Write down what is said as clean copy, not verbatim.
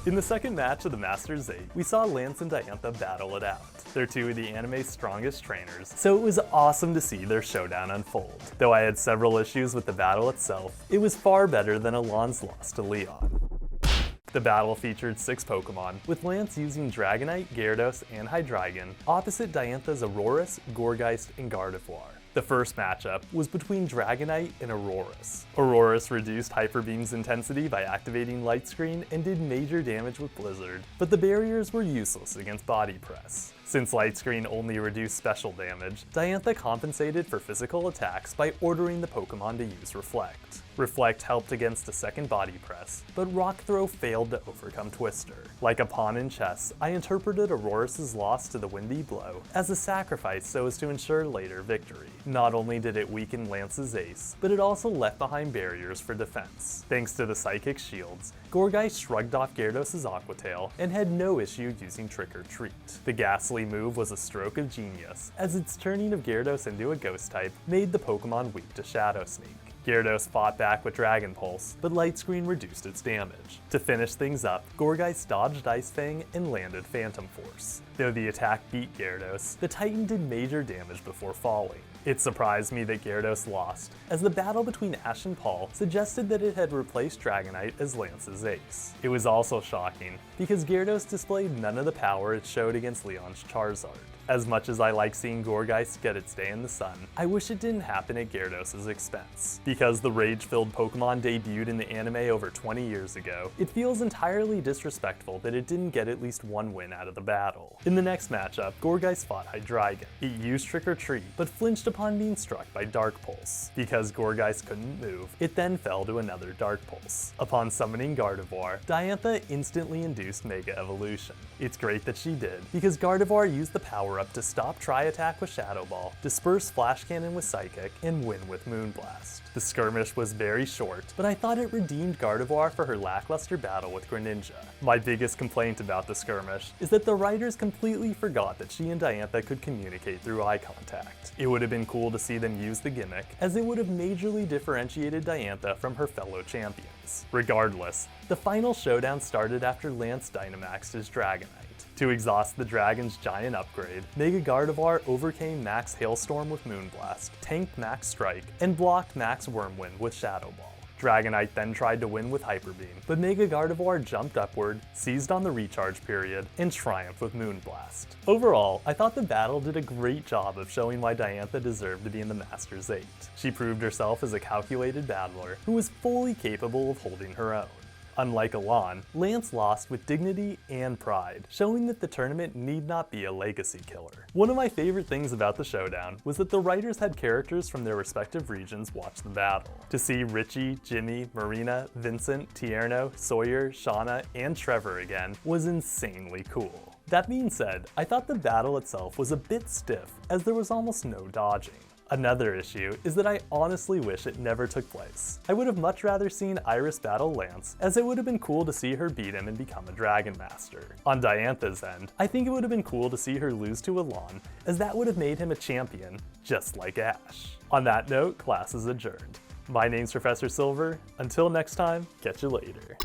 In the second match of the Masters 8, we saw Lance and Diantha battle it out. They're two of the anime's strongest trainers, so it was awesome to see their showdown unfold. Though I had several issues with the battle itself, it was far better than Alon's loss to Leon. The battle featured 6 Pokemon, with Lance using Dragonite, Gyarados, and Hydreigon, opposite Diantha's Aurorus, Gourgeist, and Gardevoir. The first matchup was between Dragonite and Aurorus. Aurorus reduced Hyper Beam's intensity by activating Light Screen and did major damage with Blizzard, but the barriers were useless against Body Press. Since Light Screen only reduced special damage, Diantha compensated for physical attacks by ordering the Pokemon to use Reflect. Reflect helped against a second Body Press, but Rock Throw failed to overcome Twister. Like a pawn in chess, I interpreted Aurorus' loss to the Windy Blow as a sacrifice so as to ensure later victory. Not only did it weaken Lance's ace, but it also left behind barriers for defense. Thanks to the Psychic Shields, Gourgeist shrugged off Gyarados' Aqua Tail and had no issue using Trick or Treat. The Ghastly move was a stroke of genius, as its turning of Gyarados into a Ghost type made the Pokemon weak to Shadow Sneak. Gyarados fought back with Dragon Pulse, but Light Screen reduced its damage. To finish things up, Gourgeist dodged Ice Fang and landed Phantom Force. Though the attack beat Gyarados, the Titan did major damage before falling. It surprised me that Gyarados lost, as the battle between Ash and Paul suggested that it had replaced Dragonite as Lance's ace. It was also shocking, because Gyarados displayed none of the power it showed against Leon's Charizard. As much as I like seeing Gourgeist get its day in the sun, I wish it didn't happen at Gyarados' expense. Because the rage-filled Pokemon debuted in the anime over 20 years ago, it feels entirely disrespectful that it didn't get at least one win out of the battle. In the next matchup, Gourgeist fought Hydreigon. It used Trick or Treat, but flinched upon being struck by Dark Pulse. Because Gourgeist couldn't move, it then fell to another Dark Pulse. Upon summoning Gardevoir, Diantha instantly induced Mega Evolution. It's great that she did, because Gardevoir used the power up to stop Tri-Attack with Shadow Ball, disperse Flash Cannon with Psychic, and win with Moonblast. The skirmish was very short, but I thought it redeemed Gardevoir for her lackluster battle with Greninja. My biggest complaint about the skirmish is that the writers completely forgot that she and Diantha could communicate through eye contact. It would have been cool to see them use the gimmick, as it would have majorly differentiated Diantha from her fellow champions. Regardless, the final showdown started after Lance Dynamaxed his Dragonite. To exhaust the Dragon's giant upgrade, Mega Gardevoir overcame Max Hailstorm with Moonblast, tanked Max Strike, and blocked Max Wormwind with Shadow Ball. Dragonite then tried to win with Hyper Beam, but Mega Gardevoir jumped upward, seized on the recharge period, and triumphed with Moonblast. Overall, I thought the battle did a great job of showing why Diantha deserved to be in the Masters 8. She proved herself as a calculated battler who was fully capable of holding her own. Unlike Alon, Lance lost with dignity and pride, showing that the tournament need not be a legacy killer. One of my favorite things about the showdown was that the writers had characters from their respective regions watch the battle. To see Richie, Jimmy, Marina, Vincent, Tierno, Sawyer, Shauna, and Trevor again was insanely cool. That being said, I thought the battle itself was a bit stiff, as there was almost no dodging. Another issue is that I honestly wish it never took place. I would have much rather seen Iris battle Lance, as it would have been cool to see her beat him and become a Dragon Master. On Diantha's end, I think it would have been cool to see her lose to Alon, as that would have made him a champion, just like Ash. On that note, class is adjourned. My name's Professor Silver. Until next time, catch you later.